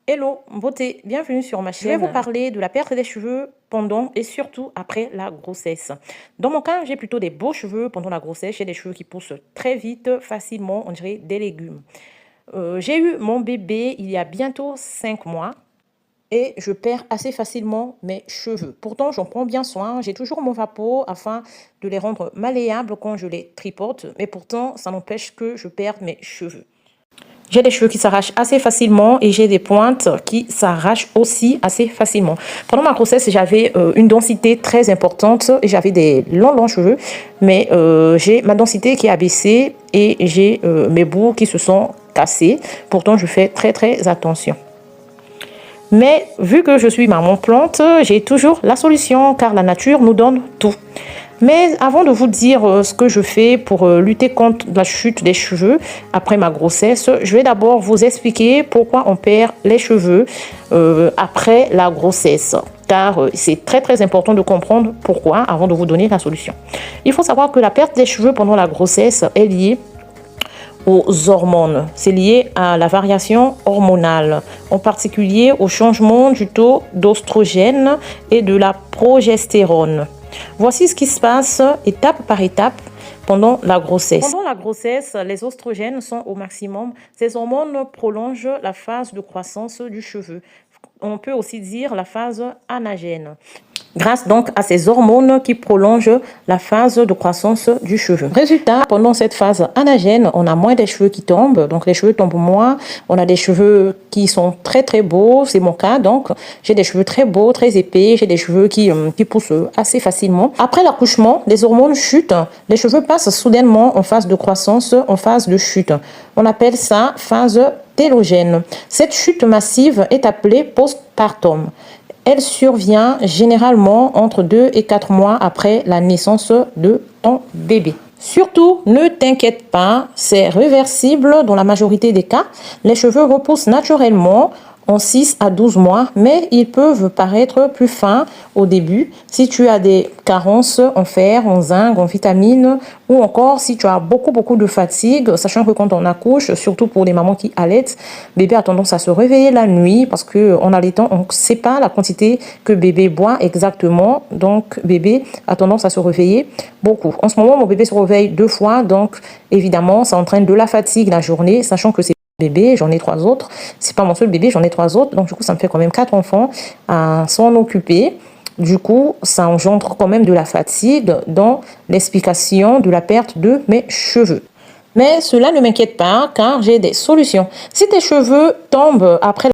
Hello, beauté, bienvenue sur ma chaîne. Je vais vous parler de la perte des cheveux pendant et surtout après la grossesse. Dans mon cas, j'ai plutôt des beaux cheveux pendant la grossesse. J'ai des cheveux qui poussent très vite, facilement, on dirait des légumes. J'ai eu mon bébé il y a bientôt 5 mois. Et je perds assez facilement mes cheveux. Pourtant, j'en prends bien soin. J'ai toujours mon vapeau afin de les rendre malléables quand je les tripote. Mais pourtant, ça n'empêche que je perde mes cheveux. J'ai des cheveux qui s'arrachent assez facilement et j'ai des pointes qui s'arrachent aussi assez facilement. Pendant ma grossesse, j'avais une densité très importante et j'avais des longs cheveux. Mais j'ai ma densité qui a baissé et j'ai mes bouts qui se sont cassés. Pourtant, je fais très attention. Mais vu que je suis maman plante, j'ai toujours la solution car la nature nous donne tout. Mais avant de vous dire ce que je fais pour lutter contre la chute des cheveux après ma grossesse, je vais d'abord vous expliquer pourquoi on perd les cheveux après la grossesse. Car c'est très important de comprendre pourquoi avant de vous donner la solution. Il faut savoir que la perte des cheveux pendant la grossesse est liée aux hormones. C'est lié à la variation hormonale, en particulier au changement du taux d'oestrogène et de la progestérone. Voici ce qui se passe étape par étape pendant la grossesse. Pendant la grossesse, les oestrogènes sont au maximum. Ces hormones prolongent la phase de croissance du cheveu. On peut aussi dire la phase anagène. Grâce donc à ces hormones qui prolongent la phase de croissance du cheveu. Résultat, pendant cette phase anagène, on a moins des cheveux qui tombent, donc les cheveux tombent moins. On a des cheveux qui sont très beaux, c'est mon cas, donc j'ai des cheveux très beaux, très épais, j'ai des cheveux qui poussent assez facilement. Après l'accouchement, les hormones chutent, les cheveux passent soudainement en phase de croissance, en phase de chute. On appelle ça phase télogène. Cette chute massive est appelée postpartum. Elle survient généralement entre 2 et 4 mois après la naissance de ton bébé. Surtout, ne t'inquiète pas, c'est réversible dans la majorité des cas. Les cheveux repoussent naturellement en 6 à 12 mois, mais ils peuvent paraître plus fins au début si tu as des carences en fer, en zinc, en vitamines ou encore si tu as beaucoup de fatigue, sachant que quand on accouche, surtout pour les mamans qui allaitent, bébé a tendance à se réveiller la nuit parce qu'en allaitant, on ne sait pas la quantité que bébé boit exactement, donc bébé a tendance à se réveiller beaucoup. En ce moment, mon bébé se réveille 2 fois, donc évidemment, ça entraîne de la fatigue la journée, sachant que c'est bébé, j'en ai 3 autres. C'est pas mon seul bébé, j'en ai 3 autres. Donc, du coup, ça me fait quand même 4 enfants à s'en occuper. Du coup, ça engendre quand même de la fatigue dans l'explication de la perte de mes cheveux. Mais cela ne m'inquiète pas car j'ai des solutions. Si tes cheveux tombent après